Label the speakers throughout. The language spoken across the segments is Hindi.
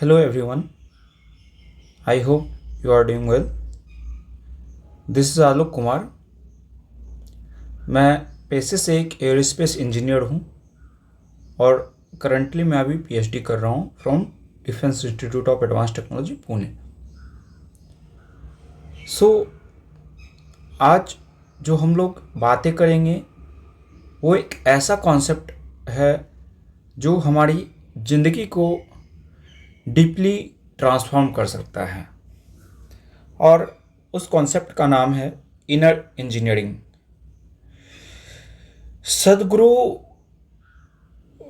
Speaker 1: Hello everyone, I hope you are doing well. This is Alok Kumar. मैं पेशे से एक एयरोस्पेस इंजीनियर हूँ और करंटली मैं अभी पीएचडी कर रहा हूँ from defence institute of advance technology Pune. आज जो हम लोग बातें करेंगे वो एक ऐसा कॉन्सेप्ट है जो हमारी ज़िंदगी को डीपली ट्रांसफॉर्म कर सकता है और उस कॉन्सेप्ट का नाम है इनर इंजीनियरिंग. सदगुरु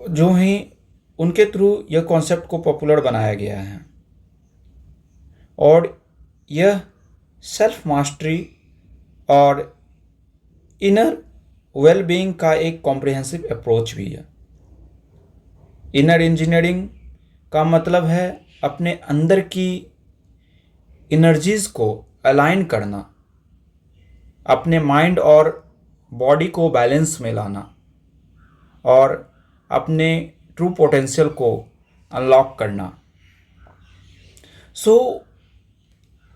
Speaker 1: जो हैं उनके थ्रू यह कॉन्सेप्ट को पॉपुलर बनाया गया है और यह सेल्फ मास्टरी और इनर वेलबीइंग का एक कॉम्प्रिहेंसिव अप्रोच भी है. इनर इंजीनियरिंग का मतलब है अपने अंदर की एनर्जीज़ को अलाइन करना, अपने माइंड और बॉडी को बैलेंस में लाना और अपने ट्रू पोटेंशियल को अनलॉक करना.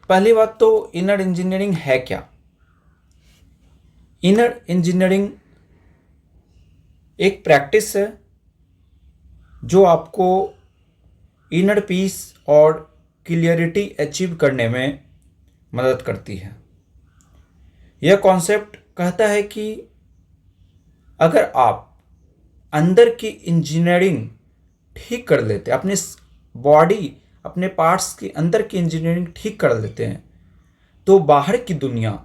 Speaker 1: पहली बात तो इनर इंजीनियरिंग है क्या? इनर इंजीनियरिंग एक प्रैक्टिस है जो आपको इनर पीस और क्लियरिटी अचीव करने में मदद करती है. यह कॉन्सेप्ट कहता है कि अगर आप अंदर की इंजीनियरिंग ठीक कर लेते, अपने बॉडी, अपने पार्ट्स के अंदर की इंजीनियरिंग ठीक कर लेते हैं, तो बाहर की दुनिया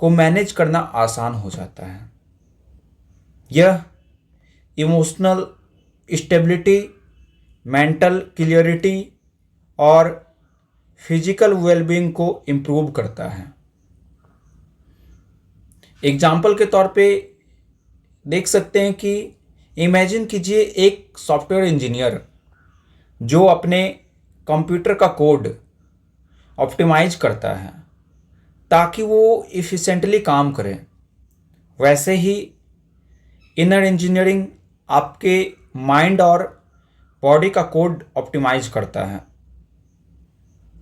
Speaker 1: को मैनेज करना आसान हो जाता है. यह इमोशनल स्टेबिलिटी, मेंटल क्लियरिटी और फिजिकल वेलबीइंग को इम्प्रूव करता है. एग्जाम्पल के तौर पे देख सकते हैं कि इमेजिन कीजिए एक सॉफ्टवेयर इंजीनियर जो अपने कंप्यूटर का कोड ऑप्टिमाइज करता है ताकि वो इफ़िशेंटली काम करे. वैसे ही इनर इंजीनियरिंग आपके माइंड और बॉडी का कोड ऑप्टिमाइज करता है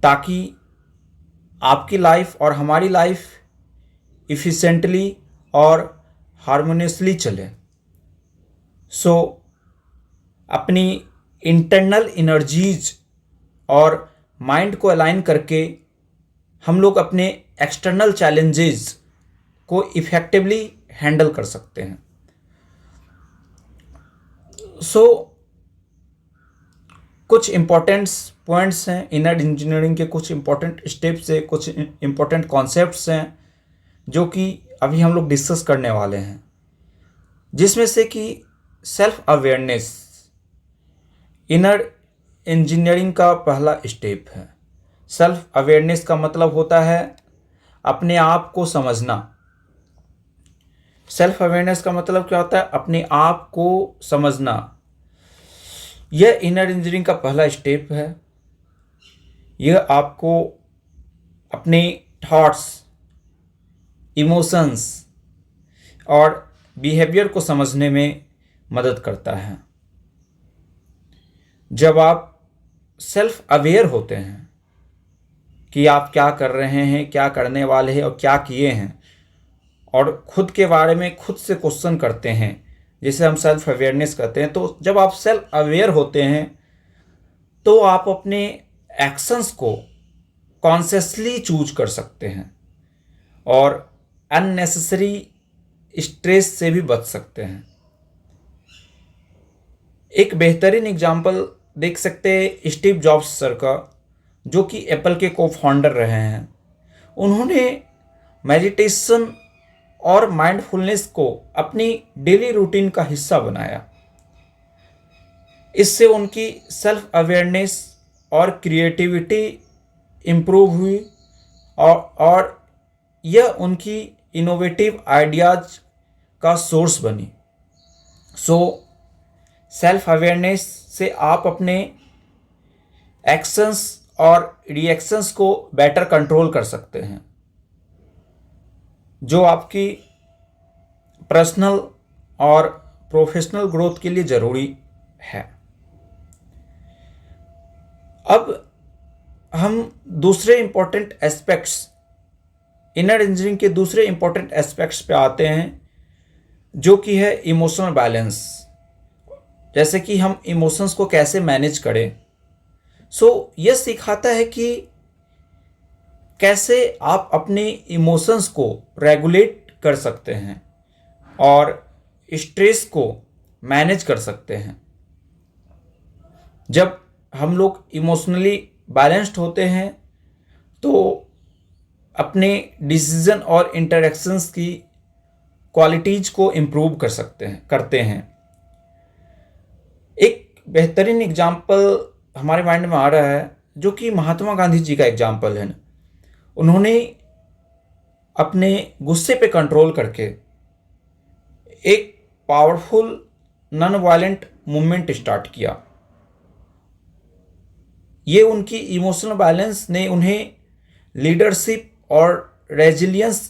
Speaker 1: ताकि आपकी लाइफ और हमारी लाइफ इफ़िशेंटली और हार्मोनियसली चले. अपनी इंटरनल एनर्जीज और माइंड को अलाइन करके हम लोग अपने एक्सटर्नल चैलेंजेस को इफ़ेक्टिवली हैंडल कर सकते हैं. कुछ इम्पोर्टेंट पॉइंट्स हैं इनर इंजीनियरिंग के, कुछ इम्पोर्टेंट स्टेप्स हैं, कुछ इम्पोर्टेंट कॉन्सेप्ट्स हैं जो कि अभी हम लोग डिस्कस करने वाले हैं, जिसमें से कि सेल्फ अवेयरनेस इनर इंजीनियरिंग का पहला स्टेप है. सेल्फ अवेयरनेस का मतलब होता है अपने आप को समझना. सेल्फ अवेयरनेस का मतलब क्या होता है? अपने आप को समझना. यह इनर इंजीनियरिंग का पहला स्टेप है. यह आपको अपने थॉट्स, इमोशंस और बिहेवियर को समझने में मदद करता है. जब आप सेल्फ अवेयर होते हैं कि आप क्या कर रहे हैं, क्या करने वाले हैं और क्या किए हैं, और खुद के बारे में खुद से क्वेश्चन करते हैं, जिसे हम सेल्फ अवेयरनेस कहते हैं, तो जब आप सेल्फ अवेयर होते हैं तो आप अपने एक्शंस को कॉन्शियसली चूज कर सकते हैं और अननेसेसरी स्ट्रेस से भी बच सकते हैं. एक बेहतरीन एग्जाम्पल देख सकते हैं स्टीव जॉब्स सर का, जो कि एप्पल के को फाउंडर रहे हैं. उन्होंने मेडिटेशन और माइंडफुलनेस को अपनी डेली रूटीन का हिस्सा बनाया. इससे उनकी सेल्फ अवेयरनेस और क्रिएटिविटी इम्प्रूव हुई और यह उनकी इनोवेटिव आइडियाज़ का सोर्स बनी. सेल्फ अवेयरनेस से आप अपने एक्शंस और रिएक्शंस को बेटर कंट्रोल कर सकते हैं, जो आपकी पर्सनल और प्रोफेशनल ग्रोथ के लिए ज़रूरी है. अब हम दूसरे इम्पोर्टेंट एस्पेक्ट्स, इनर इंजीनियरिंग के दूसरे इम्पोर्टेंट एस्पेक्ट्स पे आते हैं, जो कि है इमोशनल बैलेंस। जैसे कि हम इमोशंस को कैसे मैनेज करें। यह सिखाता है कि कैसे आप अपने इमोशंस को रेगुलेट कर सकते हैं और स्ट्रेस को मैनेज कर सकते हैं। जब हम लोग इमोशनली बैलेंस्ड होते हैं तो अपने डिसीजन और इंटरेक्शंस की क्वालिटीज को इम्प्रूव करते हैं। एक बेहतरीन एग्जाम्पल हमारे माइंड में आ रहा है, जो कि महात्मा गांधी जी का एग्जाम्पल है। उन्होंने अपने गुस्से पे कंट्रोल करके एक powerful non violent movement start किया। ये उनकी इमोशनल बैलेंस ने उन्हें लीडरशिप और रेजिलियंस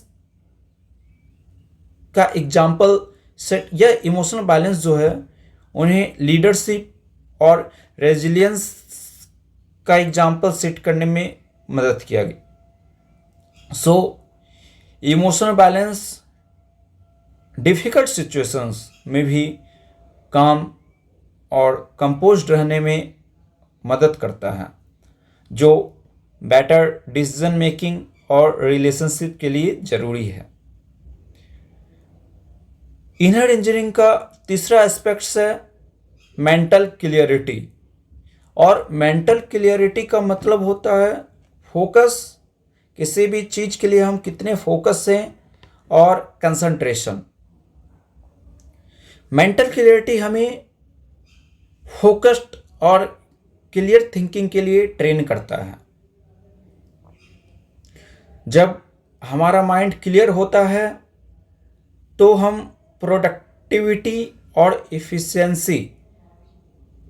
Speaker 1: का एग्जाम्पल सेट, यह इमोशनल बैलेंस जो है उन्हें लीडरशिप और रेजिलियंस का एग्जाम्पल सेट करने में मदद किया गया। इमोशनल बैलेंस डिफ़िकल्ट सिचुएशंस में भी काम और कंपोज्ड रहने में मदद करता है, जो बेटर डिसीजन मेकिंग और रिलेशनशिप के लिए ज़रूरी है। इनर इंजीनियरिंग का तीसरा एस्पेक्ट्स है मेंटल क्लियरिटी। और मेंटल क्लियरिटी का मतलब होता है फोकस। किसी भी चीज़ के लिए हम कितने फोकस हैं और कंसंट्रेशन। मेंटल क्लियरिटी हमें फोकस्ड और क्लियर थिंकिंग के लिए ट्रेन करता है। जब हमारा माइंड क्लियर होता है तो हम प्रोडक्टिविटी और इफ़िशियंसी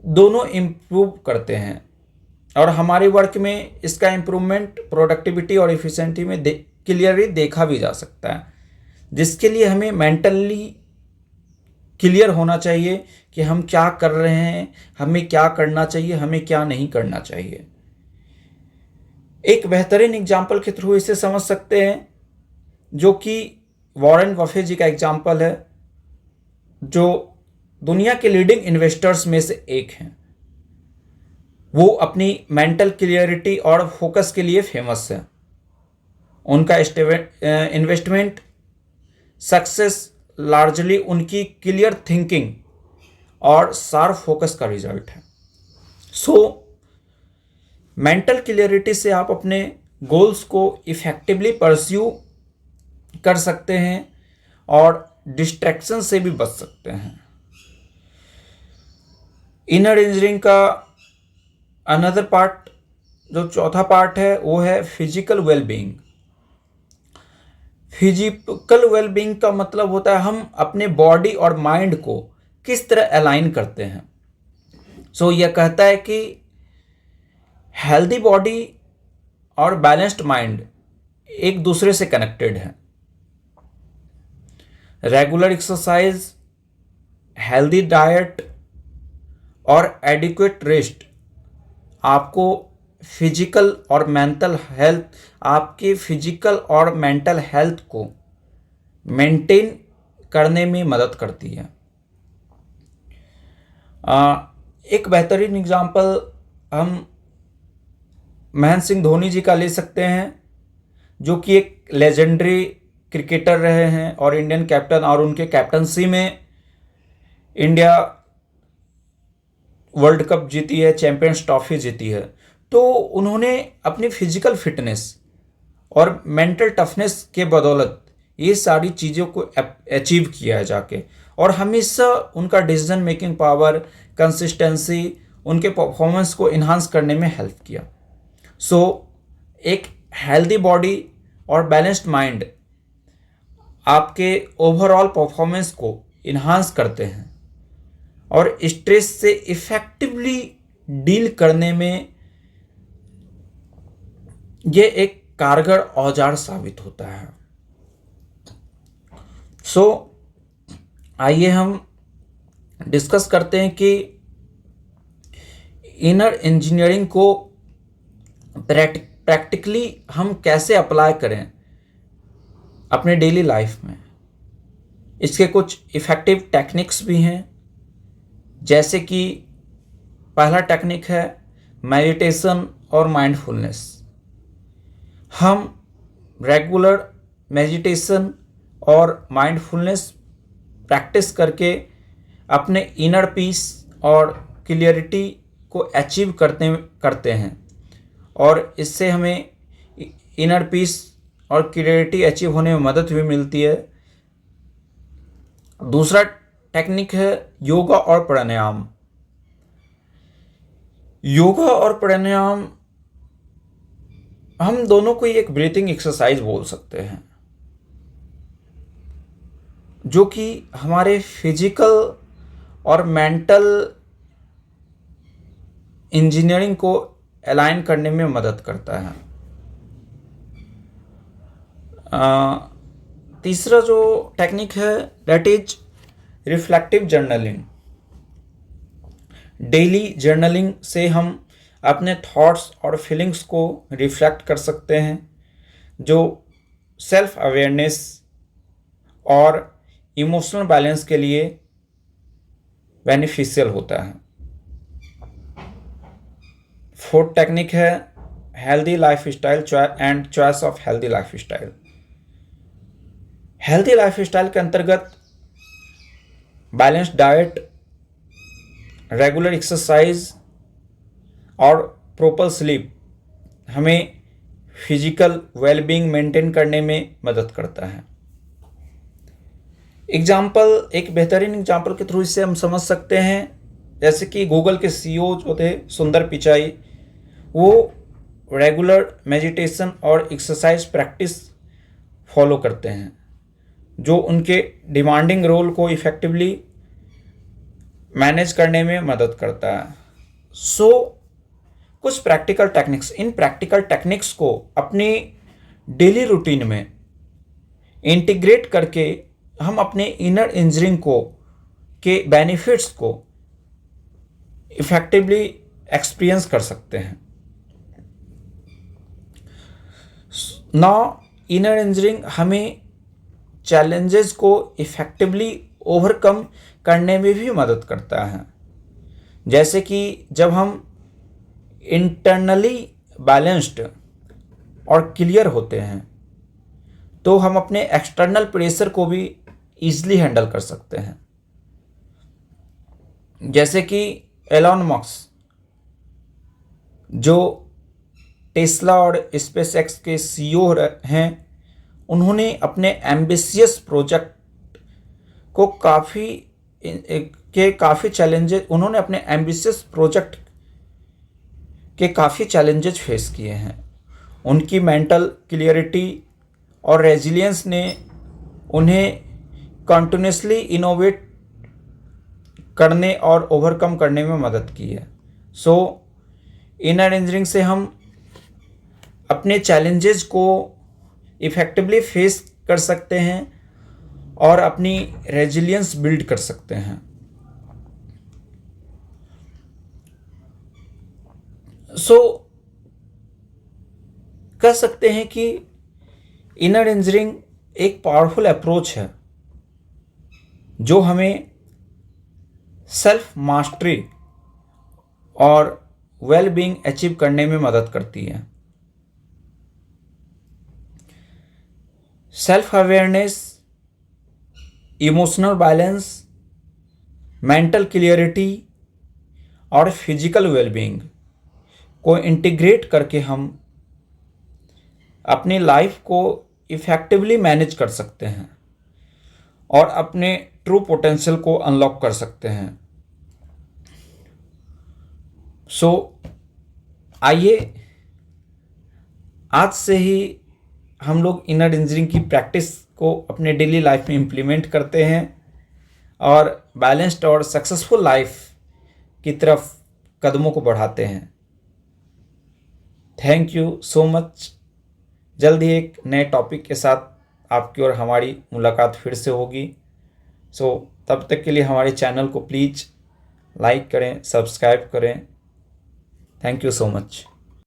Speaker 1: दोनों इम्प्रूव करते हैं, और हमारे वर्क में इसका इम्प्रूवमेंट प्रोडक्टिविटी और इफ़िशियंसी में क्लियरली देखा भी जा सकता है, जिसके लिए हमें मेंटली क्लियर होना चाहिए कि हम क्या कर रहे हैं, हमें क्या करना चाहिए, हमें क्या नहीं करना चाहिए। एक बेहतरीन एग्जाम्पल के थ्रू इसे समझ सकते हैं, जो कि वॉरेन बफे जी का एग्जाम्पल है, जो दुनिया के लीडिंग इन्वेस्टर्स में से एक हैं। वो अपनी मेंटल क्लियरिटी और फोकस के लिए फेमस है। उनका इन्वेस्टमेंट सक्सेस लार्जली उनकी क्लियर थिंकिंग और शार्प फोकस का रिजल्ट है। मेंटल क्लियरिटी से आप अपने गोल्स को इफेक्टिवली परस्यू कर सकते हैं और डिस्ट्रैक्शन से भी बच सकते हैं। इनर इंजीनियरिंग का अनदर पार्ट, जो चौथा पार्ट है, वो है फिजिकल वेलबींग। फिजिकल वेलबींग का मतलब होता है हम अपने बॉडी और माइंड को किस तरह अलाइन करते हैं। यह कहता है कि हेल्दी बॉडी और बैलेंस्ड माइंड एक दूसरे से कनेक्टेड है। रेगुलर एक्सरसाइज, हेल्दी डाइट और एडिक्वेट रेस्ट आपको फिजिकल और मेंटल हेल्थ, आपके फिजिकल और मेंटल हेल्थ को मेंटेन करने में मदद करती है। एक बेहतरीन एग्जांपल हम महेंद्र सिंह धोनी जी का ले सकते हैं, जो कि एक लेजेंडरी क्रिकेटर रहे हैं और इंडियन कैप्टन, और उनके कैप्टनसी में इंडिया वर्ल्ड कप जीती है, चैंपियंस ट्रॉफी जीती है। तो उन्होंने अपनी फिजिकल फिटनेस और मेंटल टफनेस के बदौलत ये सारी चीज़ों को अचीव किया है जाके, और हमेशा उनका डिसीजन मेकिंग पावर, कंसिस्टेंसी उनके परफॉर्मेंस को इन्हांस करने में हेल्प किया। एक हेल्दी बॉडी और बैलेंस्ड माइंड आपके ओवरऑल परफॉर्मेंस को इन्हांस करते हैं और स्ट्रेस से इफेक्टिवली डील करने में ये एक कारगर औजार साबित होता है। आइए हम डिस्कस करते हैं कि इनर इंजीनियरिंग को प्रैक्टिकली हम कैसे अप्लाई करें अपने डेली लाइफ में। इसके कुछ इफ़ेक्टिव टेक्निक्स भी हैं, जैसे कि पहला टेक्निक है मेडिटेशन और माइंडफुलनेस। हम रेगुलर मेडिटेशन और माइंडफुलनेस प्रैक्टिस करके अपने इनर पीस और क्लियरिटी को अचीव करते हैं, और इससे हमें इनर पीस और क्लियरिटी अचीव होने में मदद भी मिलती है। दूसरा टेक्निक है योगा और प्राणायाम। योगा और प्राणायाम हम दोनों को एक ब्रीथिंग एक्सरसाइज बोल सकते हैं, जो कि हमारे फिजिकल और मेंटल इंजीनियरिंग को अलाइन करने में मदद करता है। तीसरा जो टेक्निक है that is reflective journaling. Daily journaling से हम अपने थॉट्स और फीलिंग्स को रिफ्लेक्ट कर सकते हैं, जो सेल्फ अवेयरनेस और इमोशनल बैलेंस के लिए बेनिफिशियल होता है। फोर्थ टेक्निक है healthy life style and choice of healthy life style. Healthy life style के अंतर्गत बैलेंस्ड डाइट, रेगुलर एक्सरसाइज और प्रॉपर स्लीप हमें फिजिकल वेलबींग मेंटेन करने में मदद करता है। एक बेहतरीन एग्जाम्पल के थ्रू इससे हम समझ सकते हैं, जैसे कि गूगल के CEO जो थे सुंदर पिचाई, वो रेगुलर मेडिटेशन और एक्सरसाइज प्रैक्टिस फॉलो करते हैं, जो उनके डिमांडिंग रोल को इफ़ेक्टिवली मैनेज करने में मदद करता है। कुछ प्रैक्टिकल टेक्निक्स, इन प्रैक्टिकल टेक्निक्स को अपनी डेली रूटीन में इंटीग्रेट करके हम अपने इनर इंजीनियरिंग के बेनिफिट्स को इफेक्टिवली एक्सपीरियंस कर सकते हैं। इनर इंजीनियरिंग हमें चैलेंजेस को इफेक्टिवली ओवरकम करने में भी मदद करता है, जैसे कि जब हम इंटरनली बैलेंस्ड और क्लियर होते हैं तो हम अपने एक्सटर्नल प्रेशर को भी ईजिली हैंडल कर सकते हैं। जैसे कि एलॉन मस्क, जो टेस्ला और स्पेस एक्स के CEO हैं, उन्होंने अपने एम्बिशियस प्रोजेक्ट को काफ़ी चैलेंजेस उन्होंने अपने एम्बिशियस प्रोजेक्ट के काफ़ी चैलेंजेस फेस किए हैं। उनकी मेंटल क्लियरिटी और रेजिलियंस ने उन्हें कंटिन्यूसली इनोवेट करने और ओवरकम करने में मदद की है। इनर इंजीनियरिंग से हम अपने चैलेंजेस को इफ़ेक्टिवली फेस कर सकते हैं और अपनी रेजिलियंस बिल्ड कर सकते हैं। कह सकते हैं कि इनर इंजीनियरिंग एक पावरफुल अप्रोच है, जो हमें सेल्फ मास्टरी और वेल बीइंग अचीव करने में मदद करती है। Self awareness, emotional balance, mental clarity और फिजिकल वेलबींग को इंटीग्रेट करके हम अपनी लाइफ को इफ़ेक्टिवली मैनेज कर सकते हैं और अपने ट्रू पोटेंशियल को अनलॉक कर सकते हैं। आइए आज से ही हम लोग इनर इंजीनियरिंग की प्रैक्टिस को अपने डेली लाइफ में इम्प्लीमेंट करते हैं और बैलेंस्ड और सक्सेसफुल लाइफ की तरफ कदमों को बढ़ाते हैं। Thank you so much. जल्द ही एक नए टॉपिक के साथ आपकी और हमारी मुलाकात फिर से होगी। तब तक के लिए हमारे चैनल को प्लीज़ लाइक करें, सब्सक्राइब करें। Thank you so much.